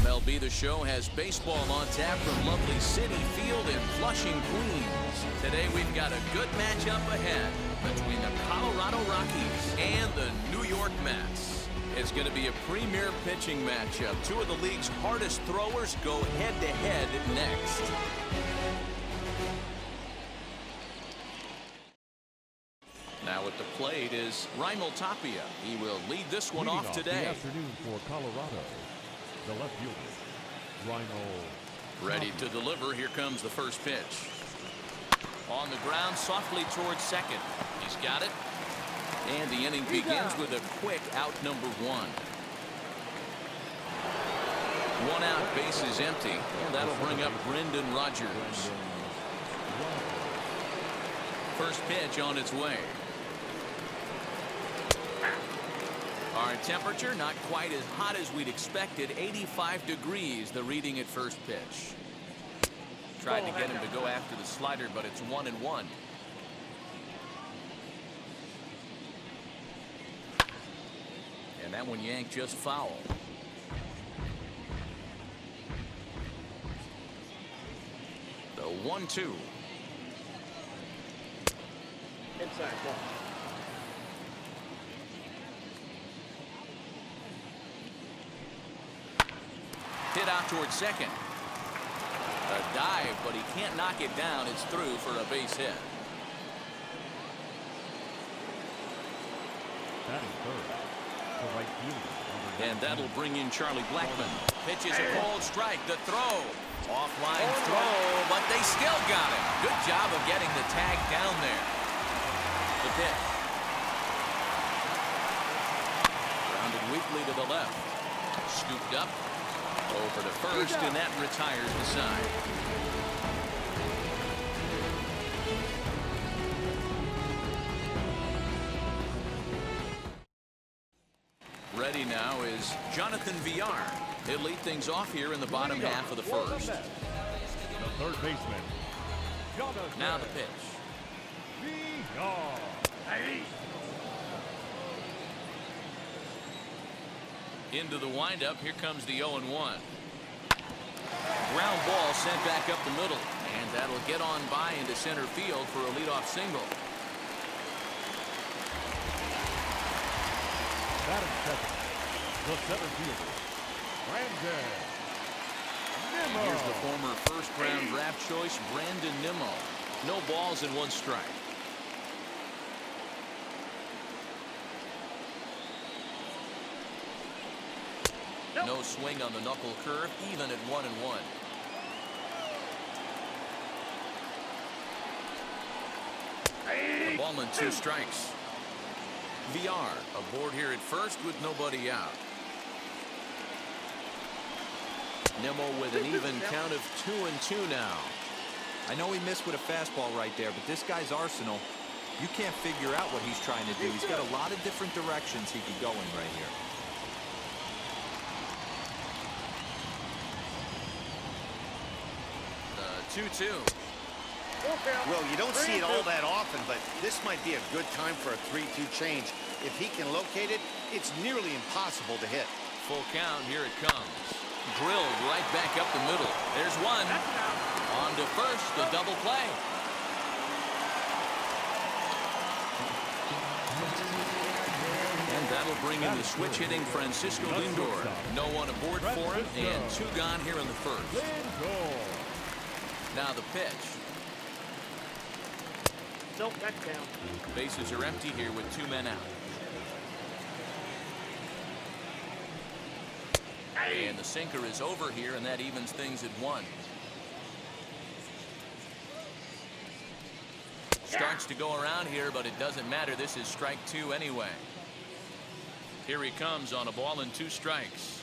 MLB The Show has baseball on tap from lovely City Field in Flushing, Queens. Today we've got a good matchup ahead between the Colorado Rockies and the New York Mets. It's going to be a premier pitching matchup. Two of the league's hardest throwers go head-to-head next. Now at the plate is Raimel Tapia. He will lead this one off today. The afternoon for Colorado. The left fielder, Raimel. Ready to deliver. Here comes the first pitch. On the ground, softly towards second. He's got it. And the inning begins with a quick out, number one. One out, base is empty. And that'll bring up Brendan Rodgers. First pitch on its way. Our temperature not quite as hot as we'd expected. 85 degrees, the reading at first pitch. Tried to get him to go after the slider, but it's 1-1. And that one yanked just foul. The 1-2. Inside ball. Hit out towards second. A dive, but he can't knock it down. It's through for a base hit. That is third. The right fielder. And that'll bring in Charlie Blackmon. Pitches a cold strike. The throw. Offline throw, but they still got it. Good job of getting the tag down there. The pitch. Grounded weakly to the left. Scooped up. Over to first, and that retires the side. Ready now is Jonathan Villar. He'll lead things off here in the bottom half of the first. The third baseman, Jonathan. Now the pitch. Villar. Into the windup. Here comes the 0-1. Ground ball sent back up the middle, and that'll get on by into center field for a leadoff single. Batting second, the center fielder, Brandon Nimmo. And here's the former first-round draft choice, Brandon Nimmo. No balls and one strike. No swing on the knuckle curve, even at 1-1. The ballman, 2 strikes. Villar aboard here at first with nobody out. Nimmo with an even count of 2-2 now. I know he missed with a fastball right there, but this guy's arsenal, you can't figure out what he's trying to do. He's got a lot of different directions he could go in right here. 2-2. Well, you don't see it all that often, but this might be a good time for a 3-2 change. If he can locate it, it's nearly impossible to hit. Full count, here it comes. Drilled right back up the middle. There's one. On to first, the double play. And that'll bring in the switch hitting Francisco Lindor. No one aboard for him, and 2 gone here in the first. Now the pitch. Nope, that's down. Bases are empty here with 2 men out. And the sinker is over here, and that evens things at 1. Starts to go around here, but it doesn't matter. This is strike 2 anyway. Here he comes on a ball and 2 strikes.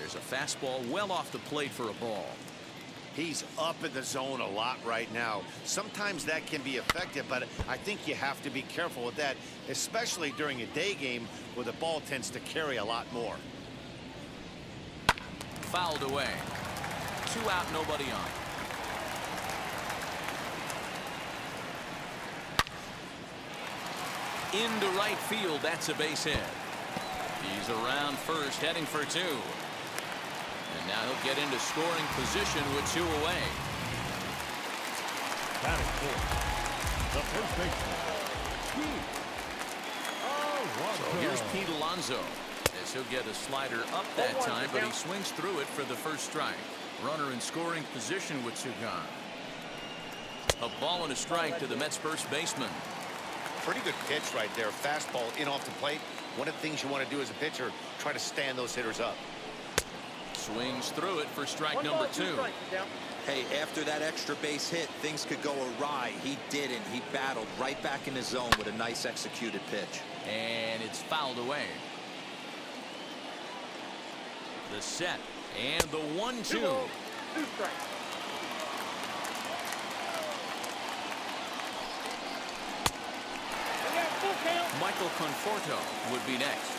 There's a fastball well off the plate for a ball. He's up in the zone a lot right now. Sometimes that can be effective, but I think you have to be careful with that, especially during a day game where the ball tends to carry a lot more. Fouled away. 2 out, nobody on. Into right field. That's a base hit. He's around first, heading for two. And now he'll get into scoring position with two away. Batting fourth, the first baseman, Pete Alonso. So here's Pete Alonso. As he'll get a slider up that time, but he swings through it for the first strike. Runner in scoring position with two gone. A ball and a strike to the Mets first baseman. Pretty good pitch right there. Fastball in off the plate. One of the things you want to do as a pitcher, try to stand those hitters up. Swings through it for strike number two. Hey, after that extra base hit, things could go awry. He didn't. He battled right back in his zone with a nice executed pitch. And it's fouled away. The set and the 1-2. Michael Conforto would be next.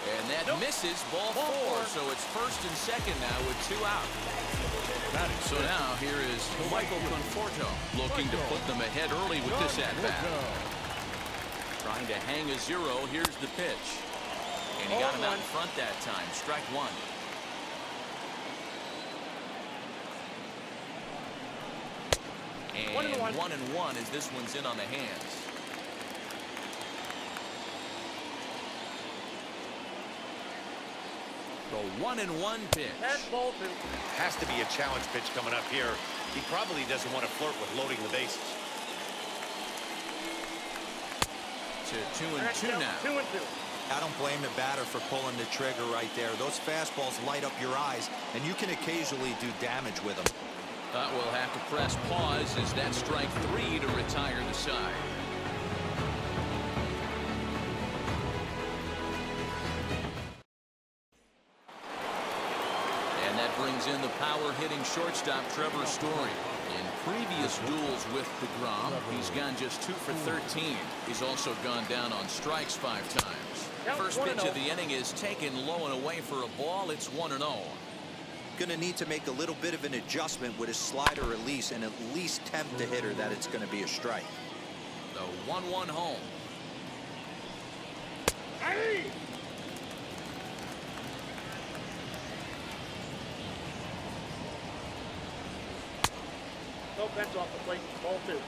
And that misses, ball four. So it's first and second now with two out. So now here is Michael Conforto looking to put them ahead early with this at-bat. Trying to hang a zero. Here's the pitch. And he got him out in front that time. Strike one. And 1-1 as this one's in on the hands. The 1-1 pitch. Has to be a challenge pitch coming up here. He probably doesn't want to flirt with loading the bases. To 2-2 now. I don't blame the batter for pulling the trigger right there. Those fastballs light up your eyes, and you can occasionally do damage with them. We'll have to press pause as that strike three to retire the side. And that brings in the power-hitting shortstop Trevor Story. In previous duels with DeGrom, he's gone just 2 for 13. He's also gone down on strikes 5 times. First pitch of the inning is taken low and away for a ball. It's 1-0. Going to need to make a little bit of an adjustment with his slider release and at least tempt the hitter that it's going to be a strike. The 1-1 home. No bench off the plate. Ball two.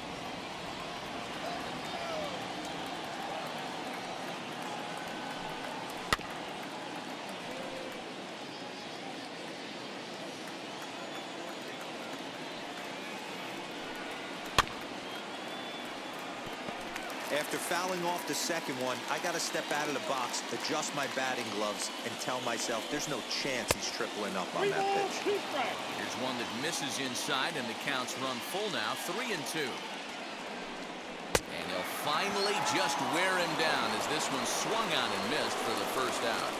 After fouling off the second one, I got to step out of the box, adjust my batting gloves, and tell myself there's no chance he's tripling up on that pitch. Here's one that misses inside, and the count's run full now, 3-2. And he'll finally just wear him down as this one swung on and missed for the first out.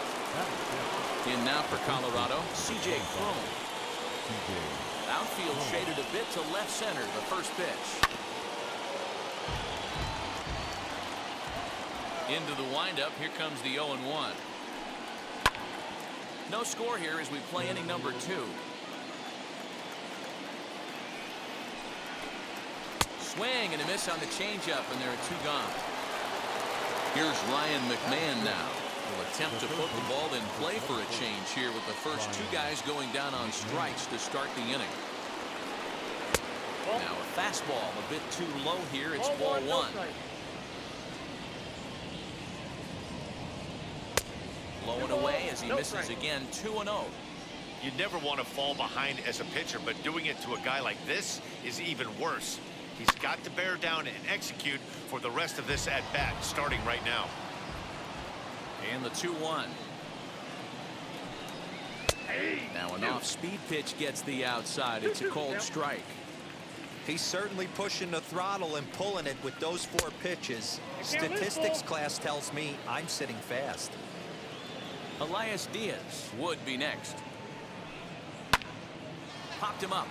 In now for Colorado, C.J. Cron. Outfield shaded a bit to left center, the first pitch. Into the windup. Here comes the 0-1. No score here as we play inning number 2. Swing and a miss on the changeup, and there are 2 gone. Here's Ryan McMahon now. Will attempt to put the ball in play for a change here with the first 2 guys going down on strikes to start the inning. Now a fastball a bit too low here. It's ball 1. Low and away as he misses again. 2-0. You never want to fall behind as a pitcher, but doing it to a guy like this is even worse. He's got to bear down and execute for the rest of this at-bat starting right now. And the 2-1. Now an off-speed pitch gets the outside. It's a cold strike. He's certainly pushing the throttle and pulling it with those 4 pitches. Statistics class tells me I'm sitting fast. Elias Diaz would be next. Popped him up.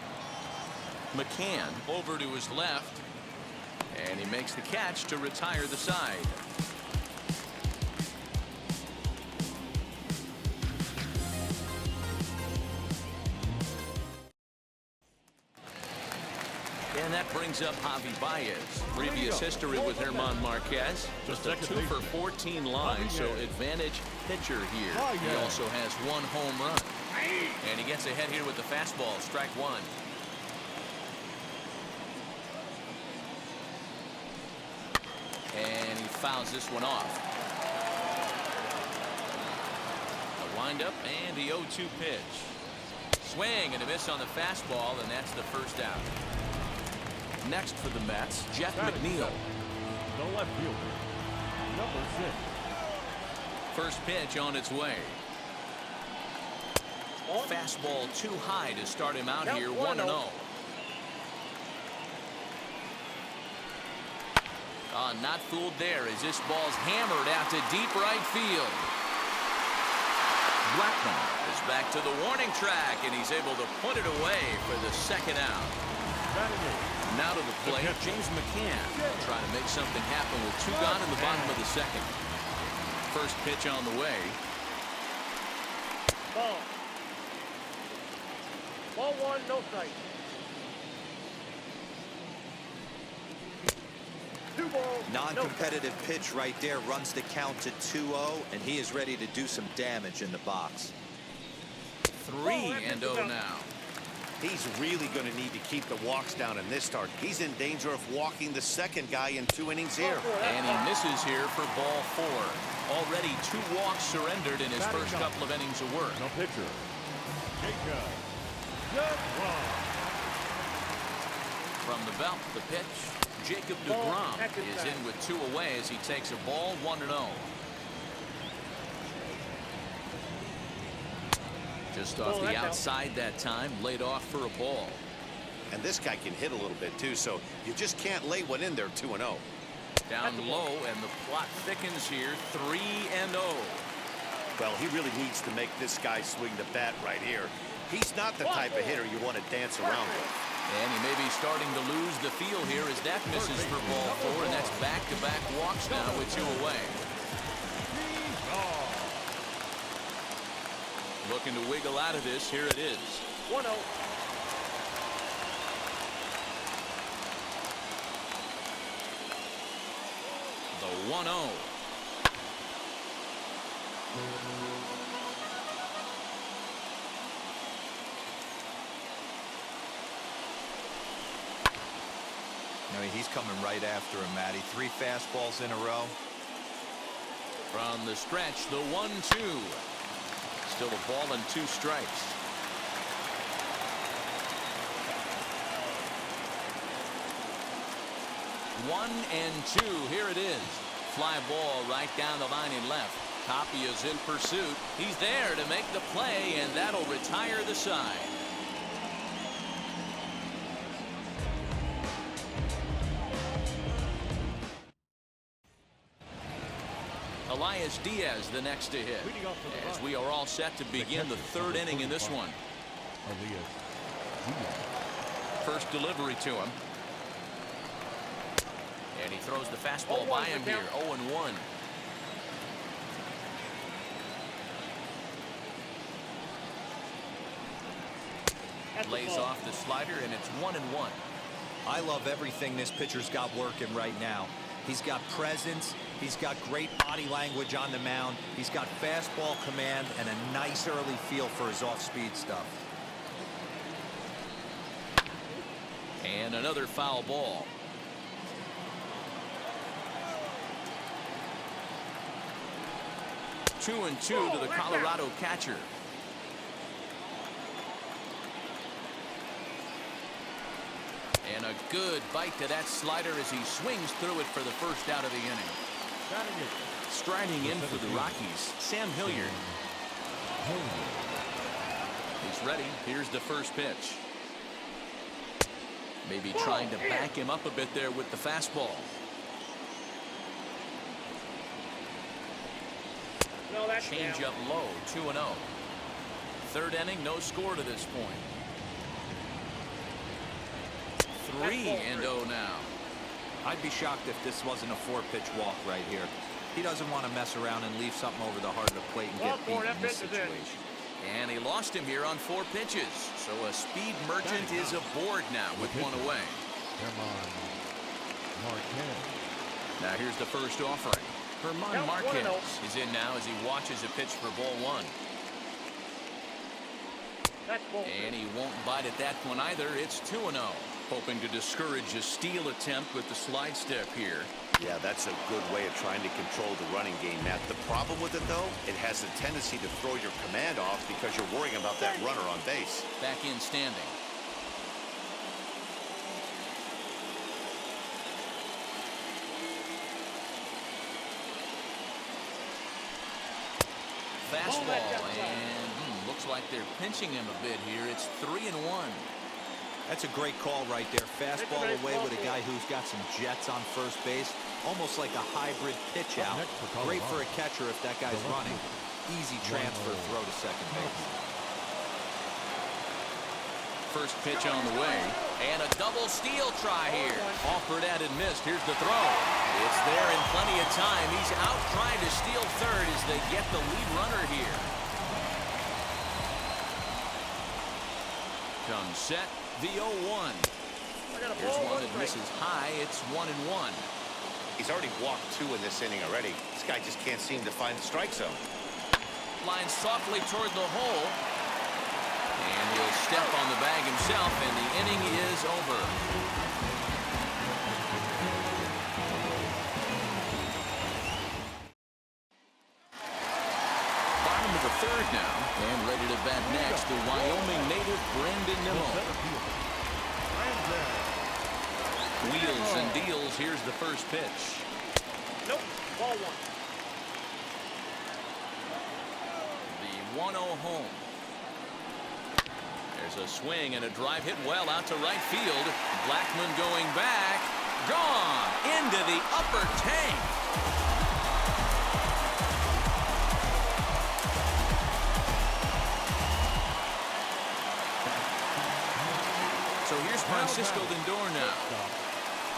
McCann over to his left. And he makes the catch to retire the side. And that brings up Javi Baez. Previous history with German Marquez. Just a 2 for 14 line, so advantage pitcher here. He also has 1 home run. And he gets ahead here with the fastball, strike 1. And he fouls this one off. A windup and the 0-2 pitch. Swing and a miss on the fastball, and that's the first out. Next for the Mets, Jeff McNeil. The left fielder, number 6. First pitch on its way. Fastball too high to start him out here, 1-0. Not fooled there as this ball's hammered out to deep right field. Blackman is back to the warning track, and he's able to put it away for the second out. Now to the plate, James McCann will try to make something happen with 2 gone in the bottom of the second. First pitch on the way. Ball. Ball 1, no strike. 2 balls. Non-competitive pitch right there, runs the count to 2-0, and he is ready to do some damage in the box. 3-0 now. He's really going to need to keep the walks down in this start. He's in danger of walking the second guy in 2 innings here. And he misses here for ball 4. Already 2 walks surrendered in his first couple of innings of work. No pitcher, Jacob. From the belt, the pitch. Jacob DeGrom is in with 2 away as he takes a ball, 1-0. Just off the outside that time, laid off for a ball. And this guy can hit a little bit too, so you just can't lay one in there 2-0. Down low, and the plot thickens here, 3-0. Well, he really needs to make this guy swing the bat right here. He's not the type of hitter you want to dance around with. And he may be starting to lose the feel here as that misses for ball 4, and that's back-to-back walks now with 2 away. Looking to wiggle out of this. Here it is. 1-0. The 1-0. I mean, he's coming right after him, Matty. 3 fastballs in a row. From the stretch, the 1-2. Still a ball and 2 strikes. One and 2. Here it is. Fly ball right down the line and left. Tapia's in pursuit. He's there to make the play, and that'll retire the side. Elias Diaz the next to hit, as we are all set to begin the 3rd inning in this one. First delivery to him. And he throws the fastball by him here, 0-1. Lays off the slider, and it's 1-1. I love everything this pitcher's got working right now. He's got presence. He's got great body language on the mound. He's got fastball command and a nice early feel for his off-speed stuff. And another foul ball. Two and two to the Colorado catcher. And a good bite to that slider as he swings through it for the first out of the inning. Striding in for the Rockies, Sam Hilliard. He's ready. Here's the first pitch. Maybe trying to back him up a bit there with the fastball. Change up low, 2-0. 3rd inning, no score to this point. 3-0 now. I'd be shocked if this wasn't a 4-pitch walk right here. He doesn't want to mess around and leave something over the heart of the plate and get beat in this situation. And he lost him here on 4 pitches. So a speed merchant is aboard now with 1 away. Herman Marquez. Now here's the first offering. Herman Count Marquez 1-0. is in now as he watches a pitch for ball one. That's ball And he won't bite at that one either. It's 2-0. Hoping to discourage a steal attempt with the slide step here. Yeah, that's a good way of trying to control the running game, Matt. The problem with it, though, it has a tendency to throw your command off because you're worrying about that runner on base. Back in standing. Fastball, and looks like they're pinching him a bit here. It's 3-1. That's a great call right there. Fastball away with a guy who's got some jets on first base. Almost like a hybrid pitch out. Great for a catcher if that guy's running. Easy transfer throw to second base. First pitch on the way. And a double steal try here. Offered at and missed. Here's the throw. It's there in plenty of time. He's out trying to steal third as they get the lead runner here. Comes set. The 0-1. Here's one that misses high. It's 1-1. He's already walked 2 in this inning already. This guy just can't seem to find the strike zone. Lines softly toward the hole. And he'll step on the bag himself, and the inning is over. Bottom of the third now, and ready to bat next, the Wyoming native Brandon Nimmo. Wheels and deals. Here's the first pitch. Nope. Ball one. The 1-0 home. There's a swing and a drive hit well out to right field. Blackman going back. Gone into the upper tank. So here's Francisco Lindor now.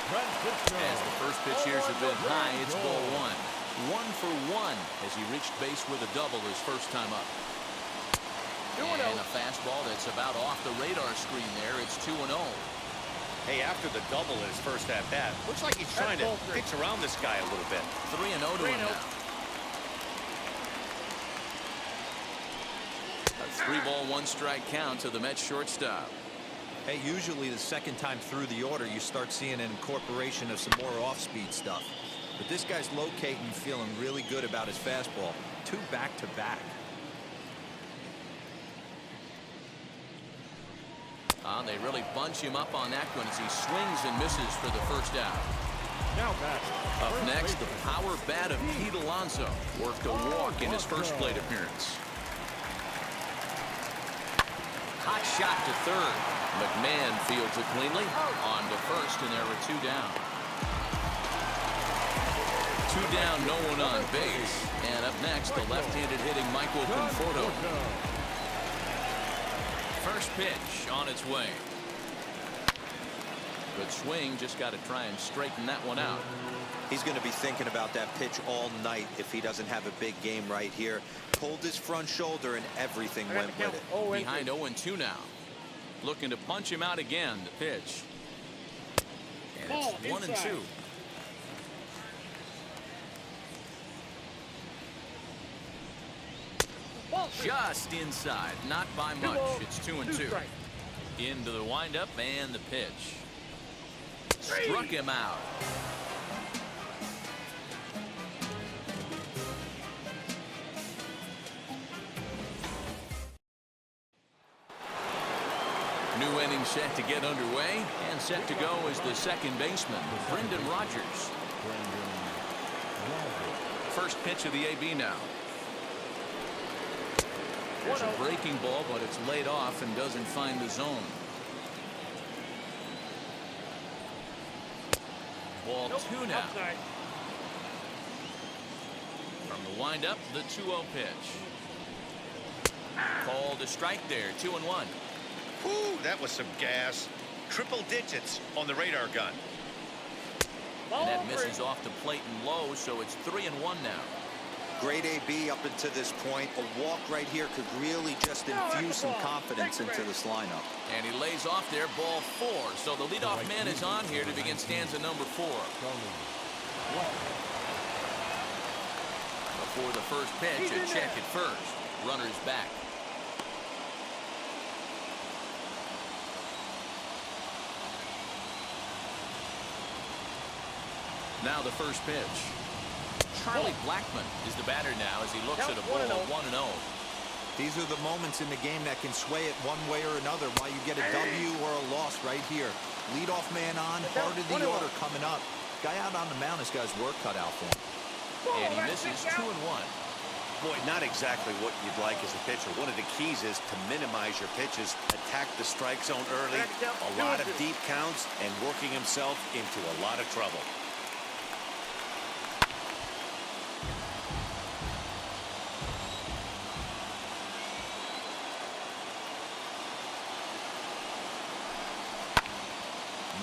As the first pitch here's a bit high, it's ball one. 1 for 1 as he reached base with a double his first time up. And a fastball that's about off the radar screen there. It's 2-0. Hey, after the double in his first at-bat, looks like he's trying to pitch around this guy a little bit. 3-0 to him now. A 3-ball, 1-strike count to the Mets shortstop. Hey, usually the second time through the order, you start seeing an incorporation of some more off-speed stuff. But this guy's locating, feeling really good about his fastball. 2 back-to-back. They really bunch him up on that one as he swings and misses for the first out. Now back. Up next, the power bat of Pete Alonso worked a walk in his first plate appearance. Hot shot to third. McMahon fields it cleanly. On to first, and there are 2 down. 2 down, no one on base. And up next, the left-handed hitting Michael Conforto. First pitch on its way. Good swing, just got to try and straighten that one out. He's going to be thinking about that pitch all night if he doesn't have a big game right here. Pulled his front shoulder and everything went with it. Behind 0-2 now. Looking to punch him out again. The pitch. And it's 1-2. Just inside, not by much. It's 2-2. Into the windup and the pitch. Struck him out. New inning set to get underway, and set to go is the second baseman, Brendan Rodgers. First pitch of the AB now. There's a breaking ball, but it's laid off and doesn't find the zone. Ball 2 now. From the windup, the 2-0 pitch. Called a strike there, 2-1. Whew, that was some gas. Triple digits on the radar gun. And that misses off the plate and low, so it's 3-1 now. Great AB up until this point. A walk right here could really just infuse some confidence into this lineup. And he lays off there, ball 4. So the leadoff man is on here to begin stanza number 4. Before the first pitch, a check at first. Runners back. Now the first pitch. Charlie Blackmon is the batter now as he looks at a ball 1-0. These are the moments in the game that can sway it one way or another, why you get a W or a loss right here. Leadoff man on, heart of the order coming up. Guy out on the mound has got his work cut out for him. And he misses 2-1. Boy, not exactly what you'd like as a pitcher. One of the keys is to minimize your pitches, attack the strike zone early, a lot of deep counts, and working himself into a lot of trouble.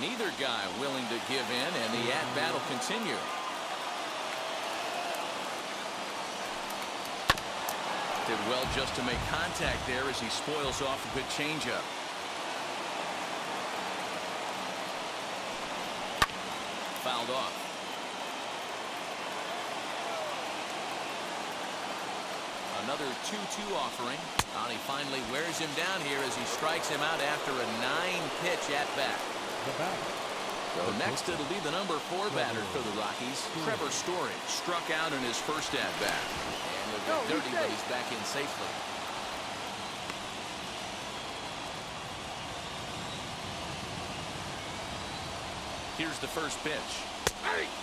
Neither guy willing to give in, and the at-bat will continue. Did well just to make contact there as he spoils off a good changeup. Fouled off. Another 2-2 offering. And he finally wears him down here as he strikes him out after a 9-pitch at-bat. So next it'll be the number 4 batter for the Rockies, Trevor Story. Struck out in his first at-bat. And they'll get dirty, but he's back in safely. Here's the first pitch.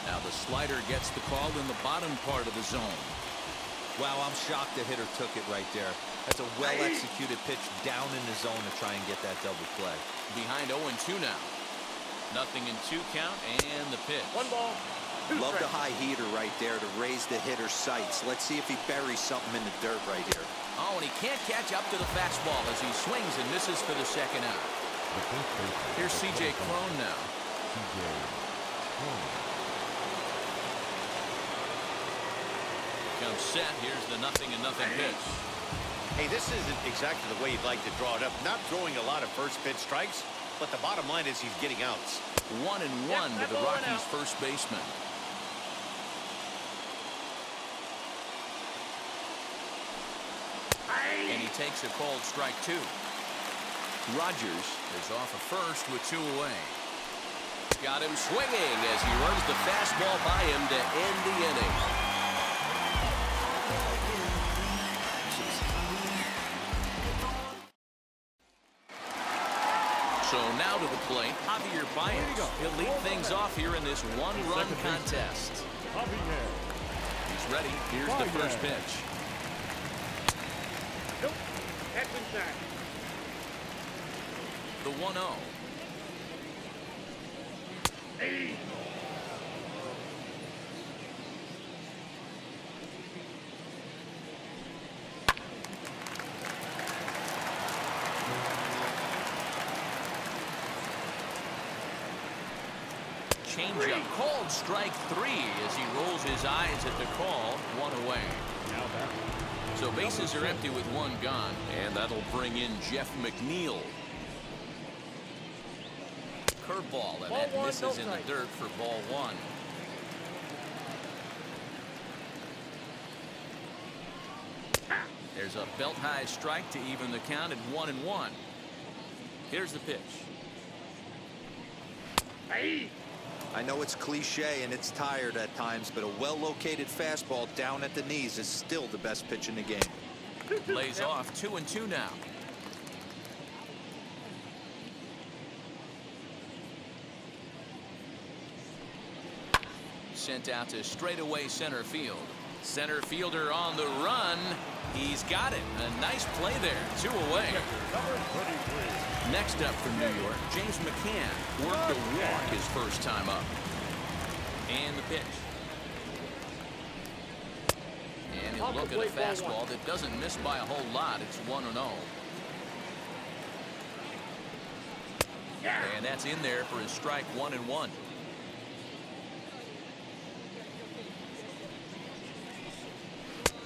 Now the slider gets the call in the bottom part of the zone. Wow, I'm shocked the hitter took it right there. That's a well-executed pitch down in the zone to try and get that double play. Behind 0-2 now. Nothing in 2 count, and the pitch. 1 ball. 2 Love the strikes. high heater right there to raise the hitter's sights. Let's see if he buries something in the dirt right here. Oh, and he can't catch up to the fastball as he swings and misses for the second out. Here's C.J. Cron now. Comes set. Here's the 0-0 pitch. Hey, this isn't exactly the way you'd like to draw it up. Not throwing a lot of first pitch strikes, but the bottom line is he's getting outs. 1-1 to the Rockies' first baseman. And he takes a called strike 2. Rogers is off of first with 2 away. Got him swinging as he runs the fastball by him to end the inning. So now to the plate, Javier Baez. He'll lead things off here in this one-run contest. He's ready. Here's the first pitch. Nope. That's inside. The 1-0. Changeup called strike 3 as he rolls his eyes at the call. 1 away. So bases are empty with 1 gone, and that'll bring in Jeff McNeil. Curveball, and that misses in the dirt for ball 1. There's a belt-high strike to even the count at 1-1. Here's the pitch. I know it's cliche and it's tired at times, but a well-located fastball down at the knees is still the best pitch in the game. Lays off 2-2 now. Sent out to straightaway center field. Center fielder on the run. He's got it. A nice play there. 2 away. Next up from New York, James McCann worked a walk his first time up. And the pitch. And he'll look at a fastball that doesn't miss by a whole lot. It's 1-0. And that's in there for his strike 1-1.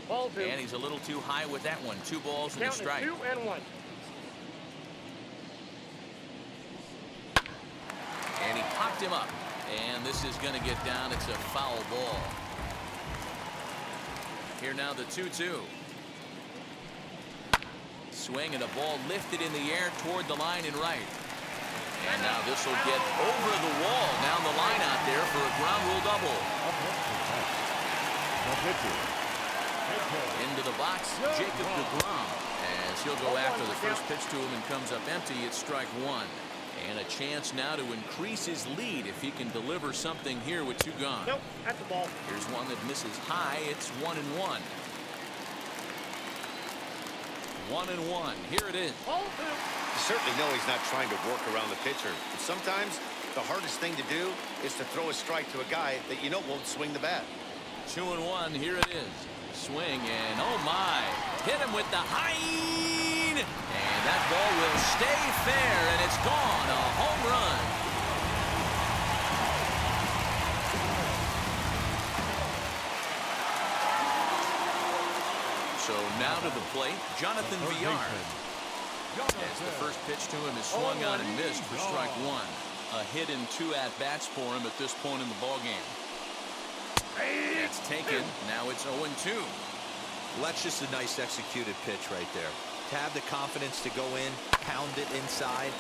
Ball 2. And he's a little too high with that one. 2 balls and a Count is strike. 2-1. And he popped him up. And this is going to get down. It's a foul ball. Here now the 2-2. Swing and a ball lifted in the air toward the line and right. And now this will get over the wall down the line out there for a ground rule double. Into the box, Jacob DeGrom, as he'll go after the first pitch to him and comes up empty. It's strike 1. And a chance now to increase his lead if he can deliver something here with 2 gone. Nope, that's the ball. Here's one that misses high. It's 1-1. 1-1. Here it is. Ball 2. You certainly know he's not trying to work around the pitcher, but sometimes the hardest thing to do is to throw a strike to a guy that you know won't swing the bat. 2-1. Here it is. Swing and oh my. Hit him with the high. And that ball will stay fair and it's gone. A home run. So now to the plate, Jonathan Villar. As the first pitch to him is swung on and missed for strike 1. A hit in 2 at-bats for him at this point in the ballgame. That's taken. Now it's 0-2. Well, that's just a nice executed pitch right there. To have the confidence to go in, pound it inside.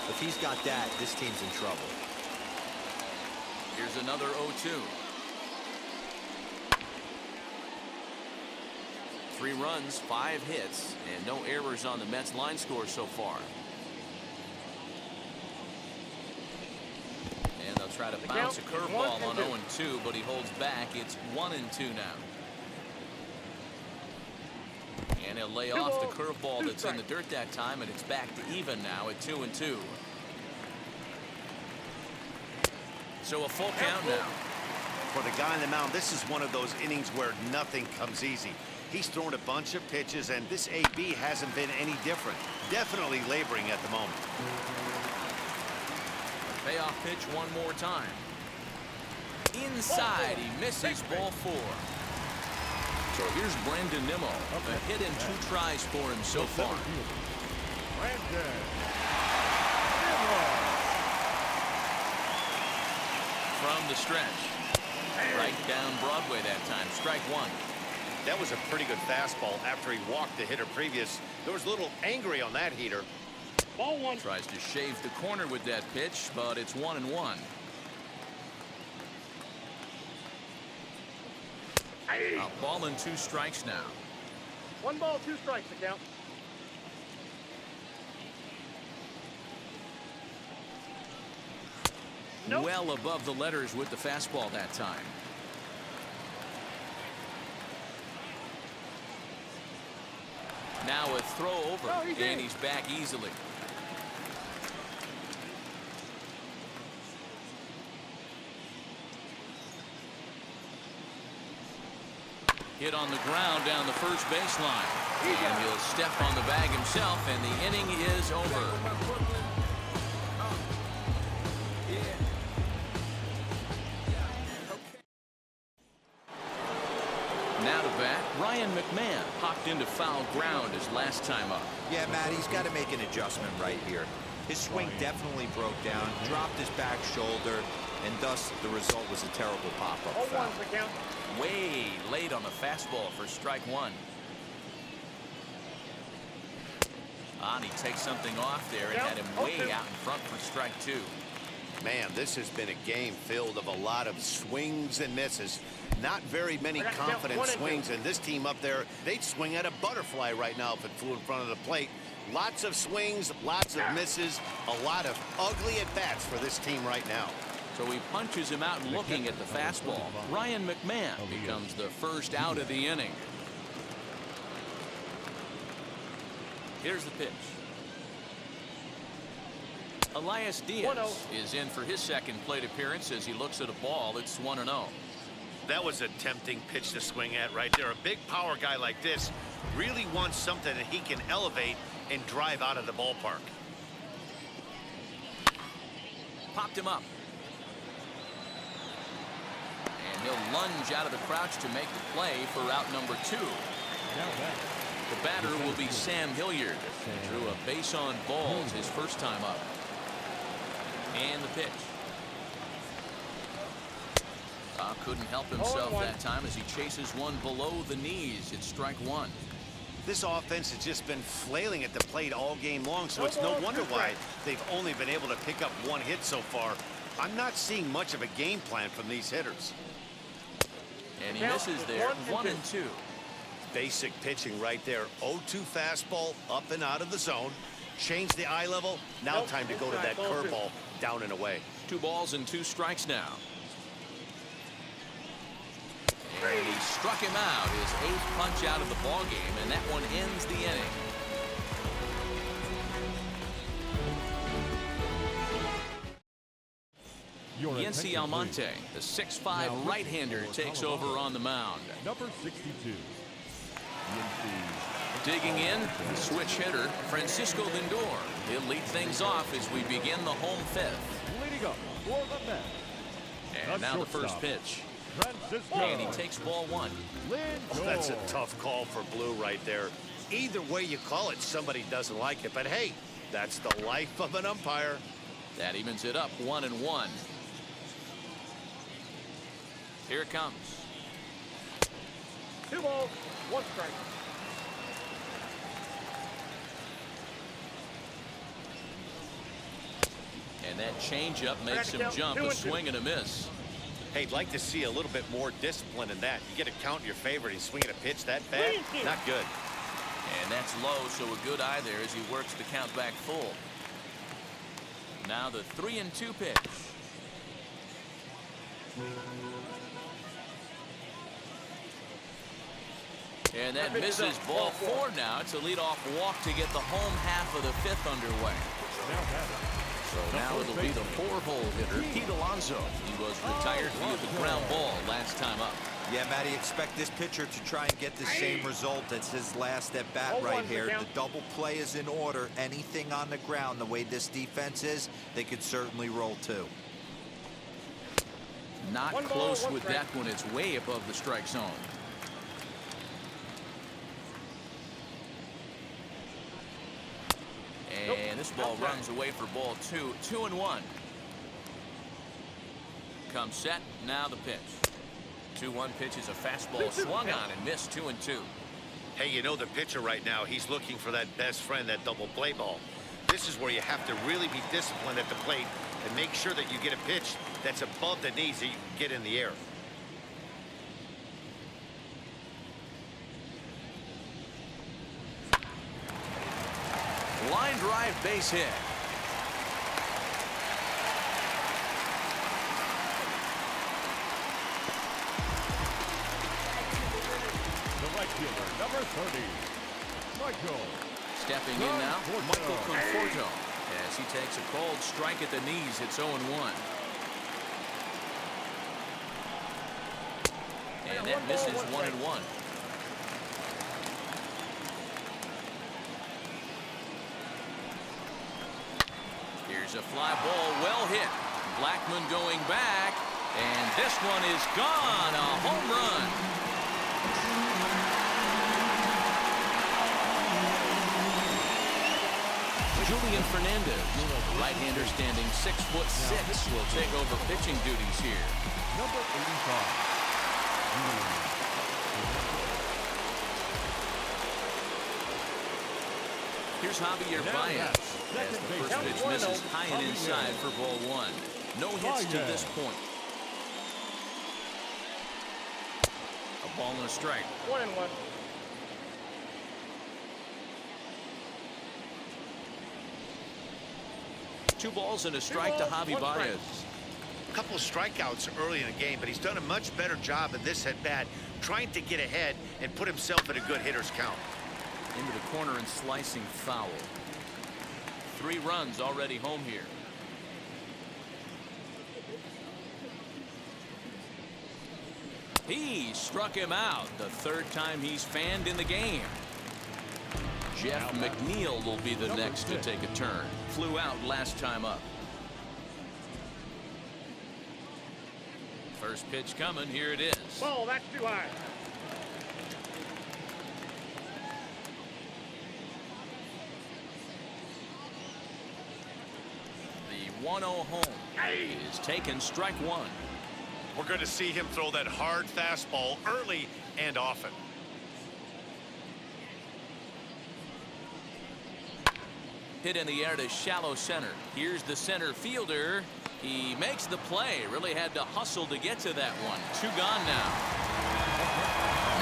If he's got that, this team's in trouble. Here's another 0-2. 3 runs, 5 hits, and no errors on the Mets line score so far. And they'll try to bounce a curveball on 0-2, but he holds back. It's 1-2 now. And he'll lay off the curveball that's in the dirt that time, and it's back to even now at 2-2. So a full count now. For the guy on the mound, this is one of those innings where nothing comes easy. He's thrown a bunch of pitches, and this AB hasn't been any different. Definitely laboring at the moment. Payoff pitch one more time. Inside, he misses ball 4. So here's Brandon Nimmo. A hit in 2 tries for him so far. From the stretch. Right down Broadway that time. Strike 1. That was a pretty good fastball after he walked the hitter previous. There was a little angry on that heater. Ball 1. Tries to shave the corner with that pitch, but it's 1-1. A ball and 2 strikes now. 1 ball, 2 strikes to count. Nope. Well above the letters with the fastball that time. Now a throw over, and he's back easily. Hit on the ground down the first baseline. And he'll step on the bag himself, and the inning is over. Now to bat, Ryan McMahon popped into foul ground his last time up. Yeah, Matt, he's got to make an adjustment right here. His swing definitely broke down, dropped his back shoulder, and thus the result was a terrible pop-up foul. 0-1 to count. Way late on the fastball for strike 1. And he takes something off there and had him way out in front for strike 2. Man, this has been a game filled of a lot of swings and misses. Not very many confident swings, and this team up there, they'd swing at a butterfly right now if it flew in front of the plate. Lots of swings, lots of misses, a lot of ugly at-bats for this team right now. So he punches him out looking at the fastball. Ryan McMahon becomes the first out of the inning. Here's the pitch. Elias Diaz is in for his second plate appearance as he looks at a ball. It's 1-0. That was a tempting pitch to swing at right there. A big power guy like this really wants something that he can elevate and drive out of the ballpark. Popped him up. And And he'll lunge out of the crouch to make the play for route number 2. Now back. The batter will be Sam Hilliard. Drew a base on balls his first time up. And the pitch. Couldn't help himself that time as he chases one below the knees. It's strike 1. This offense has just been flailing at the plate all game long, so it's no wonder why they've only been able to pick up 1 hit so far. I'm not seeing much of a game plan from these hitters. And he misses there. 1-2. Basic pitching right there. 0-2 fastball up and out of the zone. Change the eye level. Now time to go to that curveball down and away. 2 balls and 2 strikes now. And he struck him out, his 8th punch out of the ball game, and that one ends the inning. Yency Almonte, the 6'5" right-hander, takes over on the mound. Number 62. Digging in, switch hitter, Francisco Lindor. He'll lead things off as we begin the home 5th. Leading up for the Mets. And now the first pitch. Francisco. And he takes ball 1. Oh, that's a tough call for Blue right there. Either way you call it, somebody doesn't like it. But hey, that's the life of an umpire. That evens it up 1-1. Here it comes. 2 balls, 1 strike. And that changeup makes him jump, a swing and a miss. Hey, I'd like to see a little bit more discipline in that. You get a count in your favor. He's swinging a pitch that bad. Not good. And that's low, so a good eye there as he works the count back full. Now the 3-2 pitch. And that misses ball 4 now. It's a leadoff walk to get the home half of the 5th underway. So now it'll be the 4-hole hitter, Pete Alonso. He was retired via the ground ball last time up. Yeah, Matty, expect this pitcher to try and get the same result as his last at bat right here. The double play is in order. Anything on the ground, the way this defense is, they could certainly roll 2. Not close with that one. It's way above the strike zone. And this ball runs away for ball 2. 2-1. Comes set. Now the pitch. 2-1 pitch is a fastball swung on and missed. 2-2. Hey, you know the pitcher right now, he's looking for that best friend, that double play ball. This is where you have to really be disciplined at the plate and make sure that you get a pitch that's above the knees that you can get in the air. Line drive base hit. The right fielder, number 30, Michael. Stepping in now, Michael Conforto, as he takes a cold strike at the knees. It's 0-1. And that misses 1-1. Here's a fly ball, well hit. Blackman going back, and this one is gone. A home run. Julian Fernandez, right-hander standing 6'6", will take over pitching duties here. Number 85. Here's Javier Baez as the first pitch misses high and inside for ball 1. No hits to this point. A ball and a strike. 1-1. Two balls and a strike to Javi Baez. A couple of strikeouts early in the game, but he's done a much better job in this at bat, trying to get ahead and put himself in a good hitter's count. Into the corner and slicing foul. 3 runs already home here. He struck him out the 3rd time he's fanned in the game. Jeff McNeil will be the next to take a turn. Flew out last time up. First pitch coming. Here it is. Ball, that's too high. The 1-0 home is taken, strike one. We're going to see him throw that hard fastball early and often. Hit in the air to shallow center. Here's the center fielder. He makes the play. Really had to hustle to get to that one. Two gone now.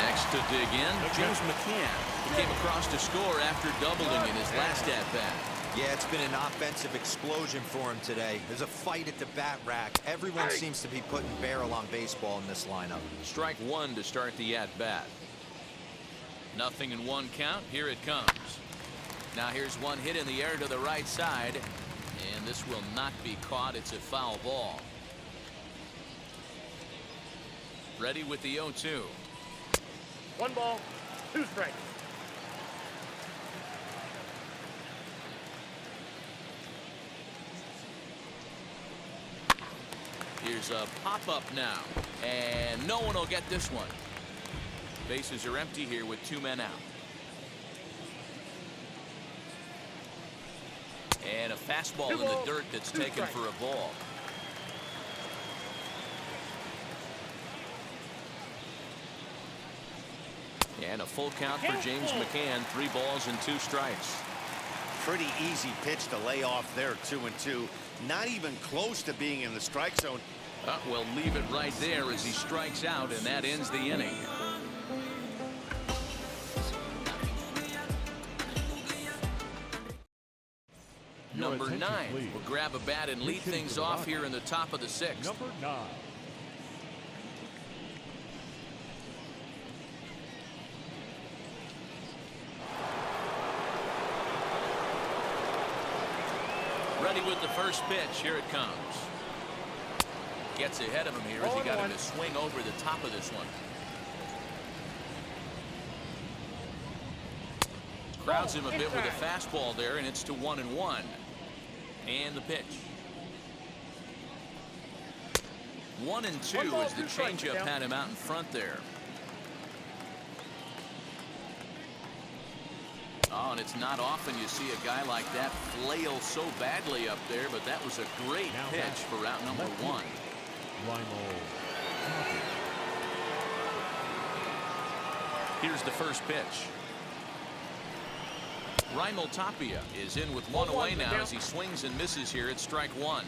Next to dig in, James McCann. He came across to score after doubling in his last at-bat. Yeah, it's been an offensive explosion for him today. There's a fight at the bat rack. Everyone seems to be putting barrel on baseball in this lineup. Strike one to start the at-bat. Nothing in one count. Here it comes. Now here's one hit in the air to the right side, and this will not be caught. It's a foul ball. Ready with the 0-2. 1 ball, 2 strikes. Here's a pop-up now, and no one will get this one. Bases are empty here with 2 men out. And a fastball in the dirt that's taken for a ball. And a full count for James McCann. 3 balls and 2 strikes. Pretty easy pitch to lay off there, 2-2. Not even close to being in the strike zone. We'll leave it right there as he strikes out, and that ends the inning. Number 9 will grab a bat and lead things off here in the top of the 6th. Number 9. Ready with the first pitch. Here it comes. Gets ahead of him here as he got him to swing over the top of this one. Crowds him a bit with a fastball there, and it's to 1-1. And the pitch. 1-2 as the changeup had him out in front there. Oh, and it's not often you see a guy like that flail so badly up there, but that was a great pitch for out number 1. Here's the first pitch. Raimel Tapia is in with 1 away now as he swings and misses here at strike 1.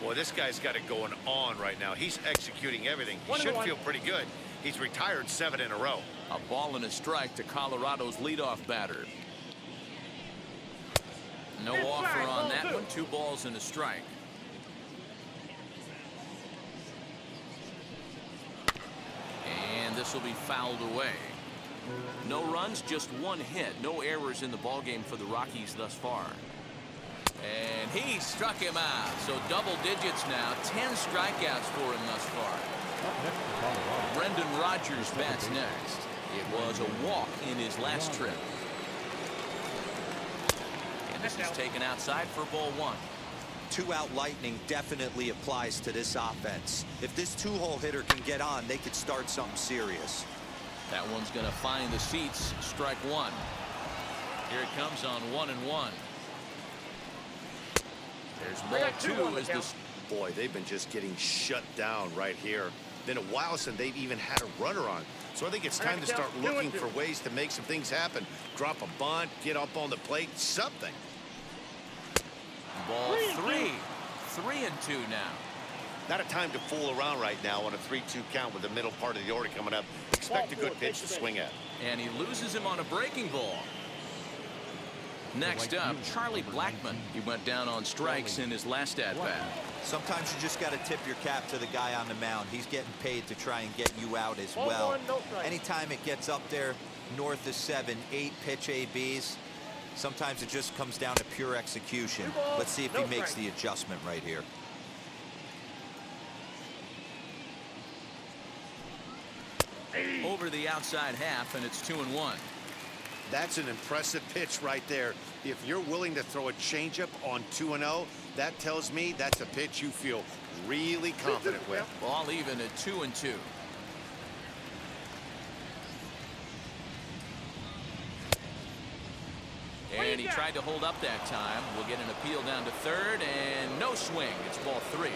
Boy, this guy's got it going on right now. He's executing everything. He should feel pretty good. He's retired 7 in a row. A ball and a strike to Colorado's leadoff batter. No offer on that one. 2 balls and a strike. And this will be fouled away. No runs, just 1 hit. No errors in the ballgame for the Rockies thus far. And he struck him out. So double digits now. 10 strikeouts for him thus far. Brendan Rodgers bats next. It was a walk in his last trip. And this is taken outside for ball 1. 2-out lightning definitely applies to this offense. If this 2-hole hitter can get on, they could start something serious. That one's going to find the seats. Strike 1. Here it comes on 1-1. There's ball 2 as this. Boy, they've been just getting shut down right here. Been a while since they've even had a runner on. So I think it's time to start looking for ways to make some things happen. Drop a bunt, get up on the plate, something. Ball 3. 3-2 now. Not a time to fool around right now on a 3-2 count with the middle part of the order coming up. Expect a good pitch to swing at. And he loses him on a breaking ball. Next up, Charlie Blackmon. He went down on strikes in his last at-bat. Sometimes you just got to tip your cap to the guy on the mound. He's getting paid to try and get you out as well. Anytime it gets up there north of 7, 8 pitch ABs, sometimes it just comes down to pure execution. Let's see if he makes the adjustment right here. Over the outside half, and it's 2-1. That's an impressive pitch right there. If you're willing to throw a changeup on 2-0, that tells me that's a pitch you feel really confident with. Ball even at 2-2. And he tried to hold up that time. We'll get an appeal down to third, and no swing. It's ball 3.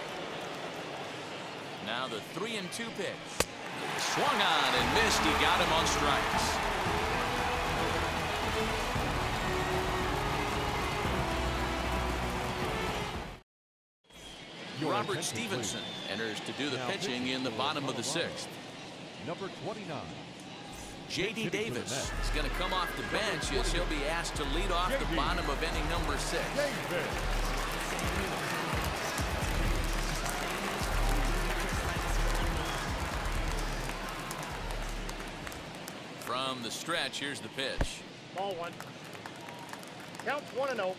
Now the 3-2 pitch. Swung on and missed. He got him on strikes. Robert Stevenson enters to do the pitching in the bottom of the 6th. Number 29. J.D. Davis is going to come off the bench as he'll be asked to lead off the bottom of inning number 6. From the stretch, here's the pitch. Ball 1. Counts 1-0.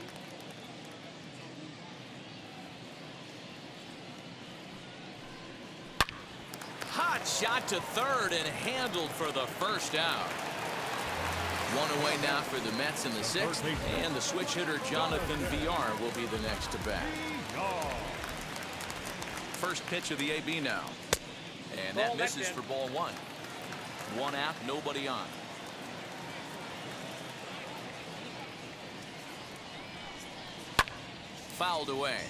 Hot shot to third and handled for the first out. One away now for the Mets in the 6th, and the switch hitter Jonathan Villar will be the next to bat. First pitch of the AB now, and that misses for ball 1. 1 out, nobody on. Fouled away.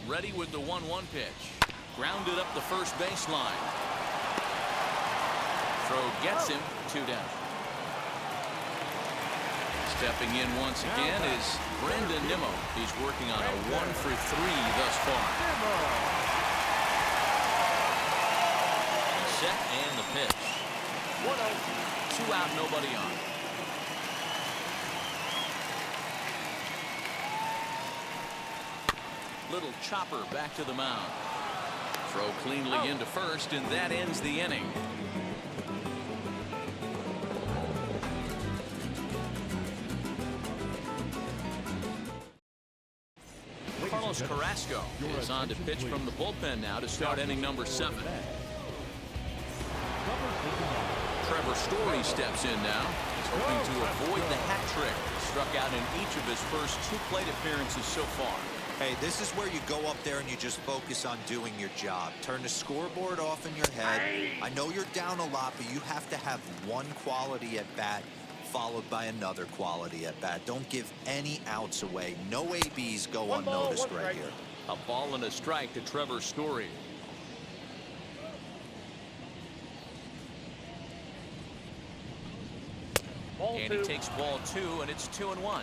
Ready with the 1-1 pitch. Grounded up the first baseline. Throw gets him 2 down. Stepping in once again is Brendan Nimmo. He's working on a 1 for 3 thus far. Set and the pitch. 1-0. 2 out, nobody on. Little chopper back to the mound. Throw cleanly into first, and that ends the inning. Carlos Carrasco is on to pitch from the bullpen now to start inning number 7. Trevor Story steps in now. He's hoping to avoid the hat trick. Struck out in each of his first 2 plate appearances so far. Hey, this is where you go up there and you just focus on doing your job. Turn the scoreboard off in your head. I know you're down a lot, but you have to have one quality at bat followed by another quality at bat. Don't give any outs away. No ABs go unnoticed right here. A ball and a strike to Trevor Story. And he takes ball 2, and it's 2-1.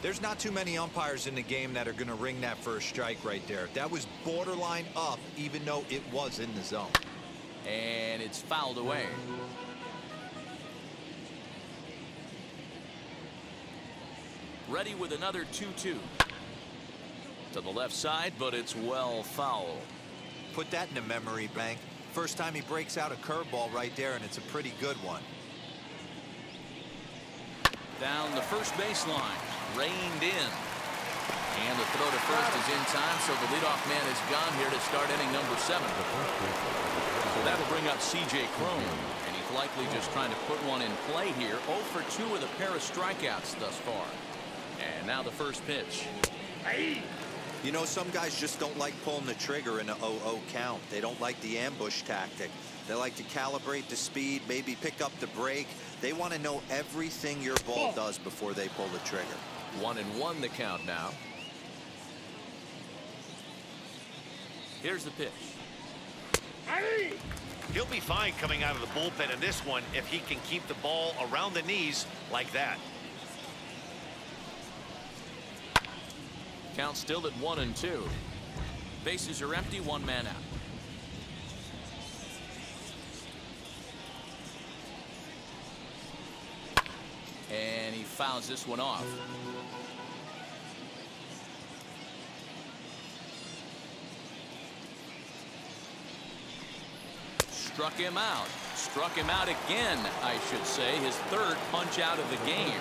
There's not too many umpires in the game that are going to ring that first strike right there. That was borderline up, even though it was in the zone. And it's fouled away. Ready with another 2-2. To the left side, but it's well foul. Put that in the memory bank. First time he breaks out a curveball right there, and it's a pretty good one. Down the first baseline. Reined in. And the throw to first is in time, so the leadoff man is gone here to start inning number 7. So that'll bring up C.J. Cron, and he's likely just trying to put one in play here. 0 for 2 with a pair of strikeouts thus far. And now the first pitch. You know, some guys just don't like pulling the trigger in a 0-0 count. They don't like the ambush tactic. They like to calibrate the speed, maybe pick up the brake. They want to know everything your ball does before they pull the trigger. 1-1 the count now. Here's the pitch. He'll be fine coming out of the bullpen in this one if he can keep the ball around the knees like that. Count still at 1-2. Bases are empty, 1 man out. And he fouls this one off. Struck him out. Struck him out again, I should say. His 3rd punch out of the game.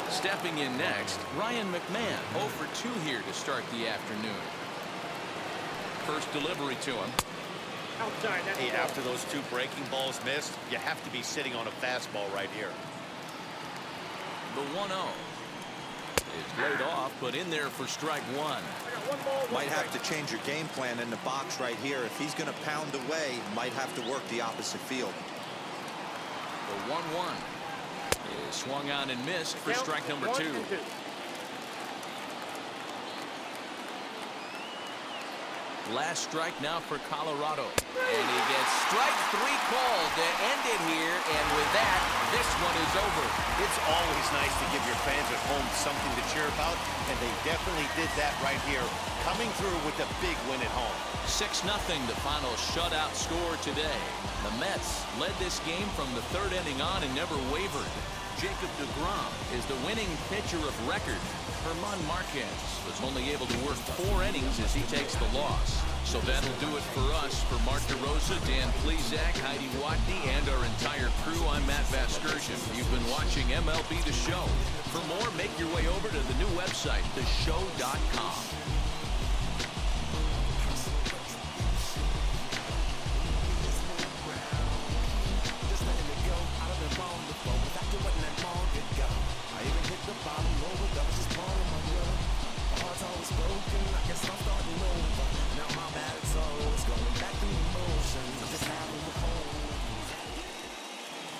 Stepping in next, Ryan McMahon. 0 for 2 here to start the afternoon. First delivery to him. Outside. Hey, after those 2 breaking balls missed, you have to be sitting on a fastball right here. The 1-0. It's laid off, but in there for strike one. One ball, one Might have strike. to change your game plan in the box right here. If he's going to pound away, might have to work the opposite field. The 1-1 is swung on and missed for Count strike number 1 2. and 2. Last strike now for Colorado. And he gets strike 3 called to end it here. And with that, this one is over. It's always nice to give your fans at home something to cheer about, and they definitely did that right here, coming through with a big win at home. 6-0 the final shutout score today. The Mets led this game from the 3rd inning on and never wavered. Jacob deGrom is the winning pitcher of record. Herman Marquez was only able to work 4 innings as he takes the loss. So that'll do it for us. For Mark DeRosa, Dan Plesac, Heidi Watney, and our entire crew, I'm Matt Vasgersian. You've been watching MLB The Show. For more, make your way over to the new website, theshow.com.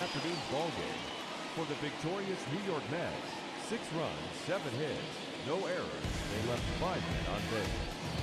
Afternoon ball game for the victorious New York Mets. 6 runs, 7 hits, no errors. They left 5 men on base.